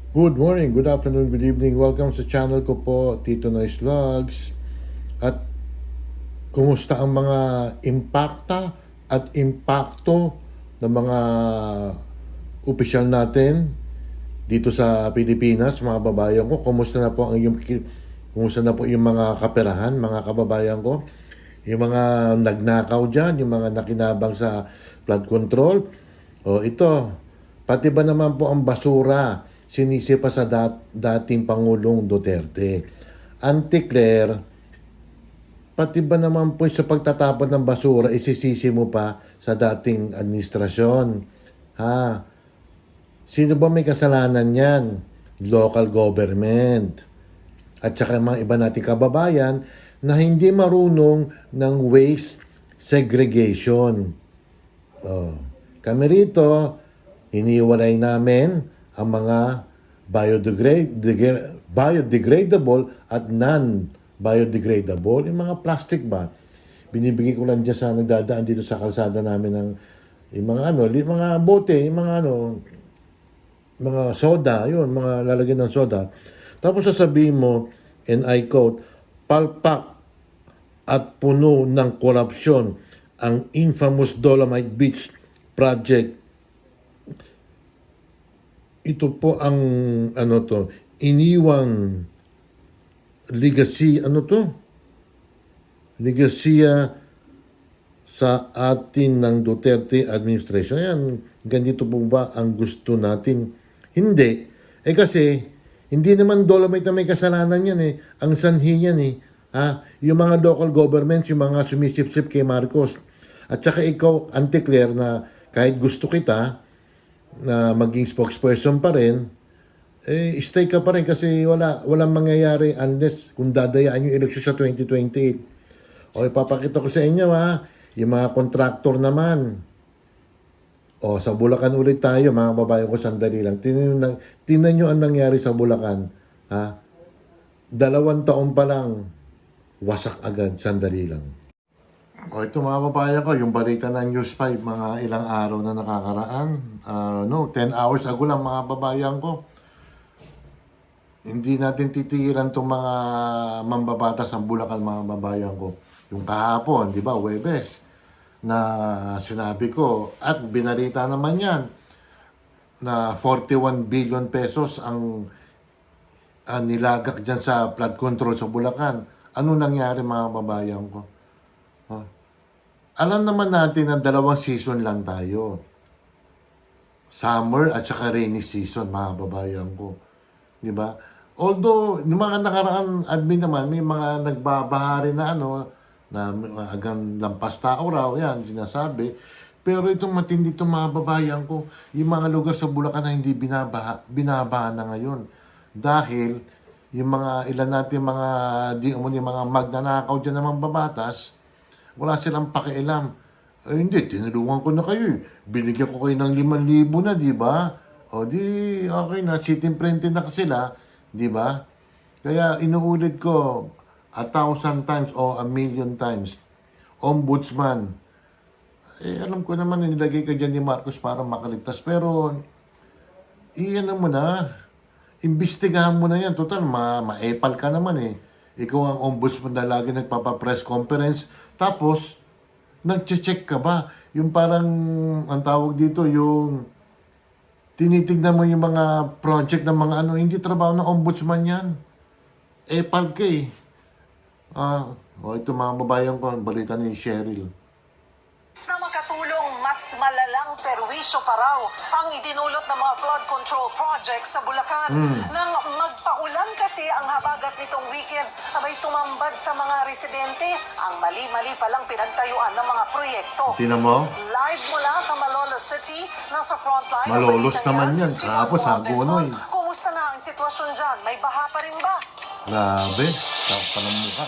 Good morning, good afternoon, good evening. Welcome sa channel ko po, Tito Noise Vlogs. At kumusta ang mga impakta at impakto ng mga opisyal natin dito sa Pilipinas, mga kababayan ko? Kumusta na po yung mga kaperahan, mga kababayan ko? Yung mga nagnakaw dyan, yung mga nakinabang sa flood control. O ito, pati ba naman po ang basura sinisipa sa dating Pangulong Duterte? Auntie Claire, pati ba naman po sa pagtatapon ng basura, isisisi mo pa sa dating administrasyon? Ha? Sino ba may kasalanan yan? Local government. At saka mga iba nating kababayan na hindi marunong ng waste segregation. Oh. Kami rito, iniwalay namin ang mga biodegradable at non-biodegradable. Yung mga plastic ba? Binibigay ko lang dyan sa nagdadaan dito sa kalsada namin ng yung mga bote, yung mga soda, yun, mga lalagyan ng soda. Tapos sasabihin mo, and I quote, palpak at puno ng korupsyon ang infamous Dolomite Beach project. Ito po ang iniwang legacy, legasya sa atin ng Duterte administration. Ayan, ganito po ba ang gusto natin? Hindi. Kasi, hindi naman Dolomite na may kasalanan yan eh. Ang sanhi yan eh. Yung mga local governments, yung mga sumisip-sip kay Marcos. At saka ikaw, Auntie Claire, na kahit gusto kita, na maging spokesperson pa rin, stay ka pa rin kasi walang mangyayari unless kung dadayaan yung eleksyon sa 2028. O ipapakita ko sa inyo yung mga contractor naman. O sa Bulacan ulit tayo, mga babae ko, sandali lang. Tingnan nyo ang nangyari sa Bulacan. 2 taon pa lang, wasak agad, sandali lang. O ito mga babae ko, yung balita ng News 5, mga ilang araw na nakakaraan. 10 hours ago lang mga babayan ko. Hindi natin titigilan itong mga mambabatas ng Bulacan, mga babayan ko. Yung kahapon, di ba, Huwebes, na sinabi ko, at binarita naman yan, na 41 billion pesos ang nilagak dyan sa flood control sa Bulacan. Ano nangyari mga babayan ko? Alam naman natin na 2 season lang tayo. Summer at saka rainy season, mga babayan ko. Di ba? Although, yung mga nakaraan admin naman, may mga nagbabahari na na agang lampas tao raw, yan, sinasabi. Pero itong matindi itong mga babayan ko, yung mga lugar sa Bulacan na hindi binabaha na ngayon. Dahil, yung mga ilan natin mga magnanakaw dyan ng mga babatas, wala silang pakialam. Hindi, tinulungan ko na kayo. Binigyan ko kayo ng 5,000 na, di ba? O di, okay na, sitting printed na sila, di ba? Kaya inuulit ko 1,000 times o 1,000,000 times. Ombudsman. Alam ko naman, nilagay ka dyan ni Marcos para makaligtas. Pero, iyan mo na. Imbestigahan mo na yan. Total, ma-epal ka naman eh. Ikaw ang ombudsman na lagi nagpapa-press conference. Tapos, nag-check ka ba? Yung parang, ang tawag dito, yung tinitignan mo yung mga project ng mga hindi trabaho ng ombudsman yan. Epal ka eh. Ito mga babayan ko, balita ni Cheryl. Na makatulong, mas malalang perwisyo pa raw ang idinulot ng mga flood control project sa Bulacan. Nang magpaulan kasi ang habagat nitong weekend, abay tumambad sa mga residente ang mali-mali palang pinagtayuan ng mga proyekto. Tingnan mo? Live mula sa Malolos City, nasa frontline. Malolos naman yan. Tapos sa Agonoy. Kumusta na ang sitwasyon dyan? May baha pa rin ba? Grabe. Tapos pa ng mukha.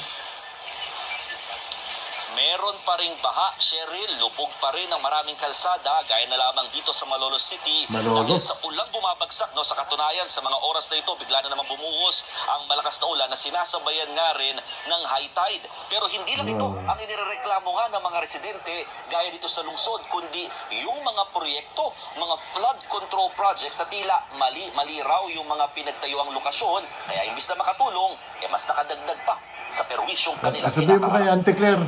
Meron pa pa ring baha, Cheryl, lubog pa rin ang maraming kalsada, gaya na lamang dito sa Malolos City. Malolos? Dahil sa ulang bumabagsak, no, sa katunayan, sa mga oras na ito, bigla na naman bumuhos ang malakas na ulan na sinasabayan nga rin ng high tide. Pero hindi lang ito ang inireklamo nga ng mga residente, gaya dito sa lungsod, kundi yung mga proyekto, mga flood control projects sa tila mali raw yung mga pinagtayuang lokasyon, kaya imbis na makatulong, mas nakadagdag pa sa perwisyong kanilang Sabihin mo kay Auntie Claire,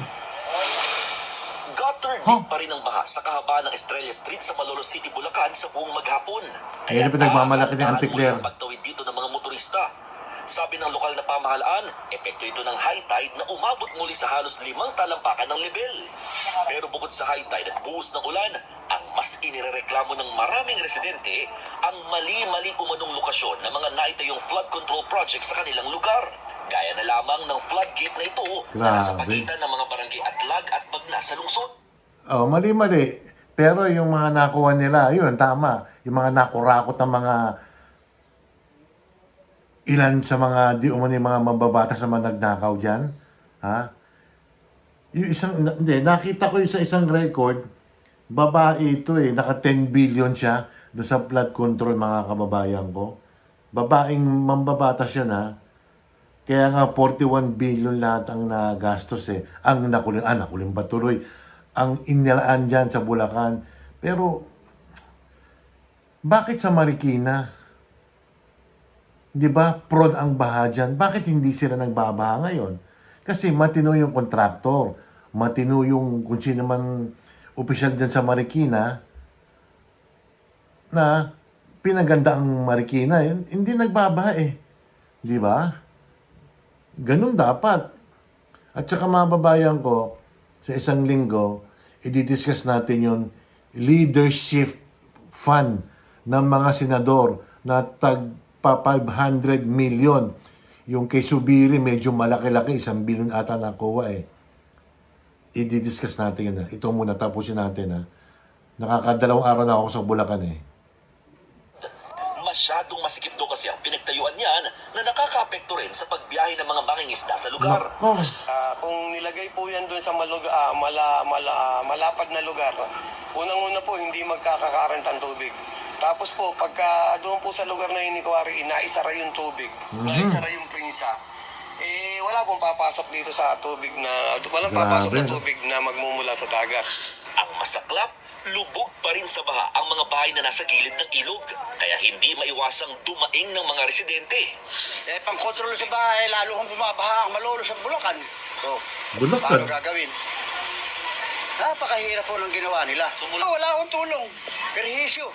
Gutter deep pa rin ang baha sa kahabaan ng Estrella Street sa Malolos City, Bulacan sa buong maghapon. Ayan ang pinagmamalaki ni Auntie Claire. ang pagtawid dito ng mga motorista. Sabi ng lokal na pamahalaan, epekto ito ng high tide na umabot muli sa halos 5 talampakan ng level. Pero bukod sa high tide at buhos ng ulan, ang mas inirereklamo ng maraming residente ang mali-mali umanong lokasyon ng mga naitayong flood control project sa kanilang lugar. Gaya na lamang ng floodgate na ito na sa Grabe. pagitan ng mga barangay Atlag at Bagna sa lungsod. oh, mali-mali. Pero yung mga nakuha nila, yun, tama. Yung mga nakurakot ng mga ilan sa mga di umani mga mababatas na mga nagnakaw dyan. Ha? Yung isang, hindi, nakita ko yung sa isang record, babae ito eh, naka 10 billion siya doon sa flood control, mga kababayan ko. Babaeng mambabatas yun, ha? Kaya nga 41 billion lahat ang nagastos eh. Ang nakuling ba tuloy? Ang inilaan dyan sa Bulacan. Pero, bakit sa Marikina? Di ba, prod ang baha dyan? Bakit hindi sila nagbabaha ngayon? Kasi matino yung kontraktor. Matino yung kung sino man opisyal dyan sa Marikina na pinaganda ang Marikina. Hindi nagbabaha eh. Di ba? Ganun dapat. At saka mababayan ko, sa isang linggo, i-discuss natin yung leadership fund ng mga senador na tagpa 500 million. Yung kay Subiri, medyo malaki-laki, 1 billion ata nakuha eh. I-discuss natin yun. Ito muna, tapusin natin ha. Nakakadalawang araw na ako sa Bulacan eh. Masyadong masikip daw kasi ang pinagtayuan niyan na nakakaapekto rin sa pagbiyahe ng mga mangingisda sa lugar. Nako. Kung nilagay po yan doon sa malapad na lugar, unang-una po hindi magkakakarent ang tubig. Tapos po, pagka doon po sa lugar na inikwari, inaisara yung tubig, naisara yung prinsa, wala pong papasok dito sa tubig na, walang papasok na tubig na magmumula sa dagat. Ang masaklap, lubog pa rin sa baha ang mga bahay na nasa gilid ng ilog. Kaya hindi maiwasang dumaing ng mga residente. Pang-kontrol sa bahay, lalo kung bumabaha ang Malolos sa Bulacan. So, Bulacan? paano gagawin? Napakahirap po ng ginawa nila. Wala akong tulong. Perhisyo.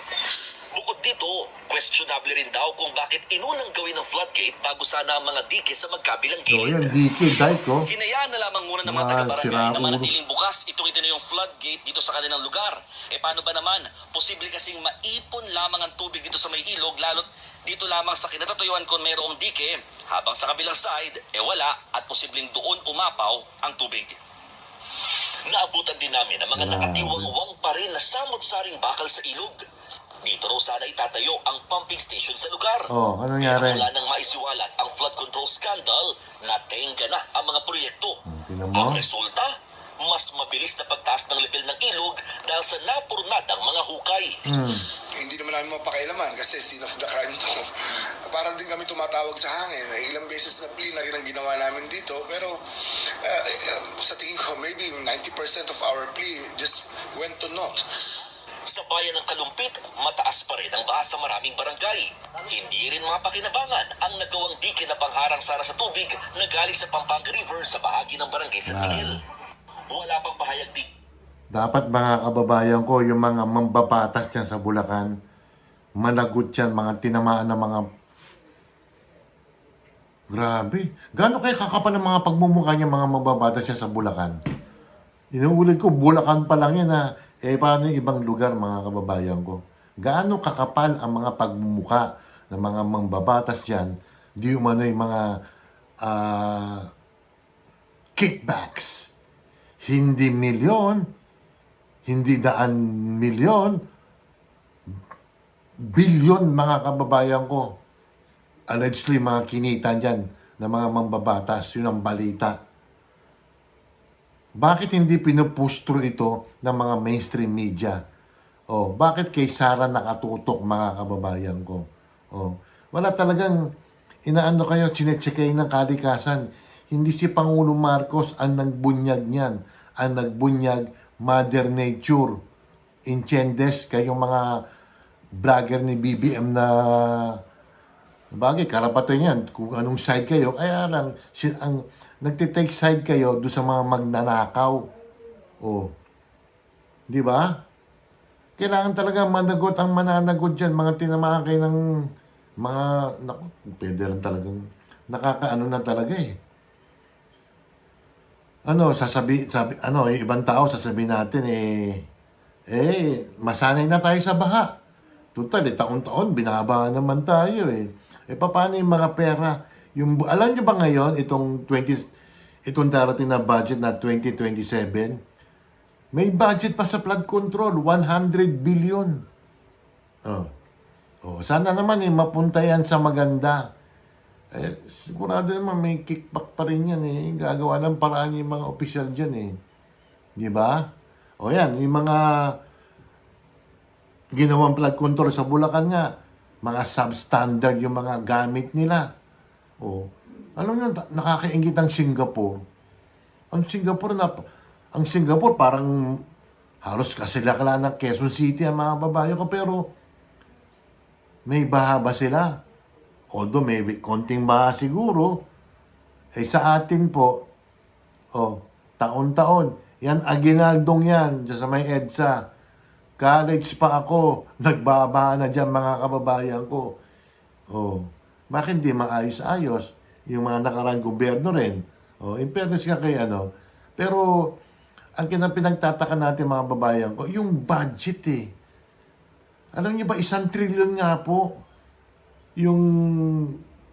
Bukod dito, questionable rin daw kung bakit inunang gawin ng floodgate bago sana ang mga dike sa magkabilang So gilid. yan, dikid, dahil ko. Hinayaan na lamang muna ng mga Mga taga-barangay na siraulo. manatiling bukas itong ito na yung floodgate dito sa kanilang lugar. Paano ba naman? Posible kasing maipon lamang ang tubig dito sa may ilog, lalo't dito lamang sa kinatatuyuan kung mayroong dike, habang sa kabilang side, wala at posibleng doon umapaw ang tubig. Naabutan din namin ang mga nakatiwangwang pa rin na samot-saring bakal sa ilog. Dito raw sana itatayo ang pumping station sa lugar. Oh, ano Pero nangyari? wala nang maisiwalat ang flood control scandal, natenga na ang mga proyekto. Tingnan mo. Ang resulta, mas mabilis na pagtaas ng level ng ilog dahil sa napurnadang mga hukay. Hindi naman namin mapakailaman kasi scene of the crime to. Parang din kami tumatawag sa hangin. Ilang beses na plea na rin ang ginawa namin dito. Pero sa tingin ko, maybe 90% of our plea just went to naught. Sa bayan ng Kalumpit, mataas pa rin ang baha sa maraming barangay. Hindi rin mapakinabangan ang nagawang dike na pangharang sana sa tubig na galing sa Pampanga River sa bahagi ng barangay San Miguel. Wala pang pahayag di. Dapat mga kababayan ko, yung mga mambabatas dyan sa Bulacan, managot yan, mga tinamaan na mga... Grabe. Gaano kayo kakapal ng mga pagmumukha niya mga mambabatas dyan sa Bulacan? Inuulit ko, Bulacan pa lang yan ha. Paano yung ibang lugar mga kababayan ko? Gaano kakapal ang mga pagmumukha ng mga mambabatas dyan, di umano yung mga kickbacks. Hindi milyon, hindi daan milyon, bilyon mga kababayan ko. Allegedly, mga kinita dyan ng mga mambabatas. Yun ang balita. Bakit hindi pinupush through ito ng mga mainstream media? Bakit kay Sara nakatutok, mga kababayan ko? Wala talagang inaano kayo, chinecheckay ng kalikasan. Hindi si Pangulo Marcos ang nagbunyag niyan. Ang nagbunyag, Mother Nature. Inchendes, kayong mga vlogger ni BBM na bagay, karapatan yan. Kung anong side kayo, kaya lang, ang nagtitake side kayo doon sa mga magnanakaw. Di ba? Kailangan talaga managot ang mananagot dyan. Mga tinamaan kayo ng mga, naku, pwede lang talagang, nakakaano na talaga eh. Yung ibang tao sasabihin natin masanay na tayo sa baha. Total, taon-taon, binabaha naman tayo eh. Paano yung mga pera? Alam nyo ba ngayon, itong darating na budget na 2027, may budget pa sa flood control, 100 billion. Sana naman mapunta yan sa maganda. Sigurado naman may kickback pa rin yan eh. Gagawa ng paraan yung mga opisyal dyan eh. Di ba? Yan, yung mga ginawang flood control sa Bulacan nga, mga substandard yung mga gamit nila. Alam nyo, nakakaingit ang Singapore. Ang Singapore parang halos kasilakala ng Quezon City ang mga babae ko, pero may baha ba sila? Although may konting baha siguro, sa atin po, taon-taon, yan Aguinaldong yan, dyan sa may EDSA. College pa ako, nagbabaha na dyan mga kababayan ko. Bakit hindi maayos-ayos? Yung mga nakarang gobyerno rin. In fairness ka kay ano. Pero, ang pinagtataka natin mga babayan ko, yung budget eh. Alam niyo ba, 1 trillion nga po yung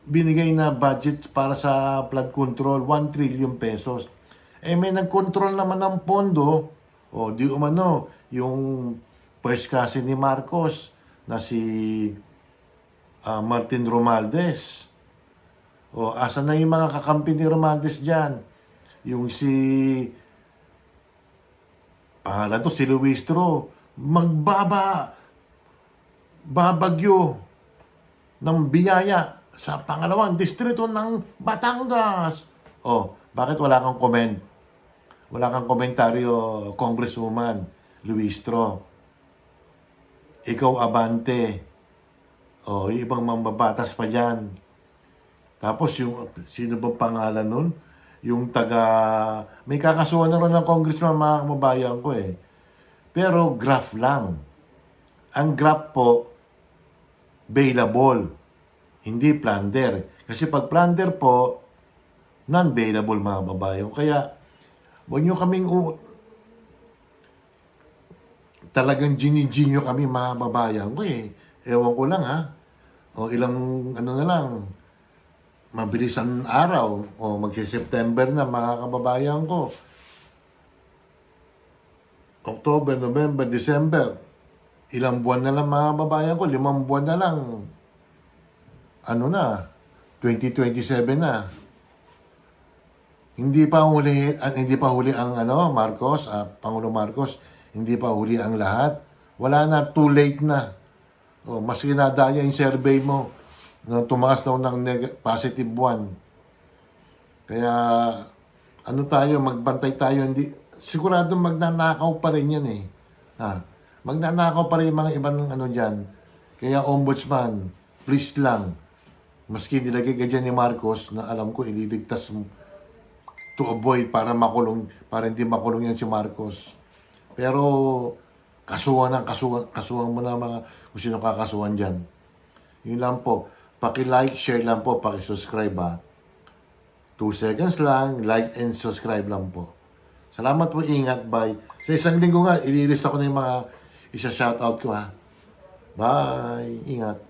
binigay na budget para sa flood control, 1 trillion pesos. May nag-control naman ng pondo, di umano, yung first cousin ni Marcos na si Martin Romualdez. Asa na yung mga kakampi ni Romualdez dyan? Yung si Luistro, babagyo ng biyaya sa pangalawang distrito ng Batangas. Bakit wala kang comment? Wala kang komentaryo, Congresswoman Luistro. Ikaw abante. Yung ibang mambabatas pa dyan. Tapos sino bang pangalan nun? Yung may kakasuhan na rin ng congressman, mga kababayan ko eh. Pero graph lang. Ang graph po, bailable. Hindi plunder. Kasi pag plunder po, non-bailable mga babayan. Kaya, huwag nyo kaming talagang gini-ginyo kami mga babayan ko eh. Ewan ko lang ha. Ilang na lang. Mabilis ang araw. Magsi-September na mga kababayan ko. October, November, December. Ilang buwan na lang mga babayan ko, 5 buwan na lang. 2027 na. Hindi pa huli ang Marcos, Pangulo Marcos, hindi pa huli ang lahat. Wala na, too late na. Mas kinadaya yung survey mo na tumaas daw ng positive 1. Kaya magbantay tayo, sigurado magnanakaw pa rin yan eh. Magnanakaw pa rin yung mga ibang dyan. Kaya ombudsman, please lang, maski nilagay ka dyan ni Marcos na alam ko ililigtas to avoid para hindi makulong yan si Marcos. Pero kasuhan mo na mga kung sino kakasuhan dyan. Yun lang po. Paki-like, share lang po, paki-subscribe 2 seconds lang, like and subscribe lang po. Salamat po, ingat, bye. Sa isang linggo nga, ililista ko na yung mga isa-shoutout ko Bye, ingat.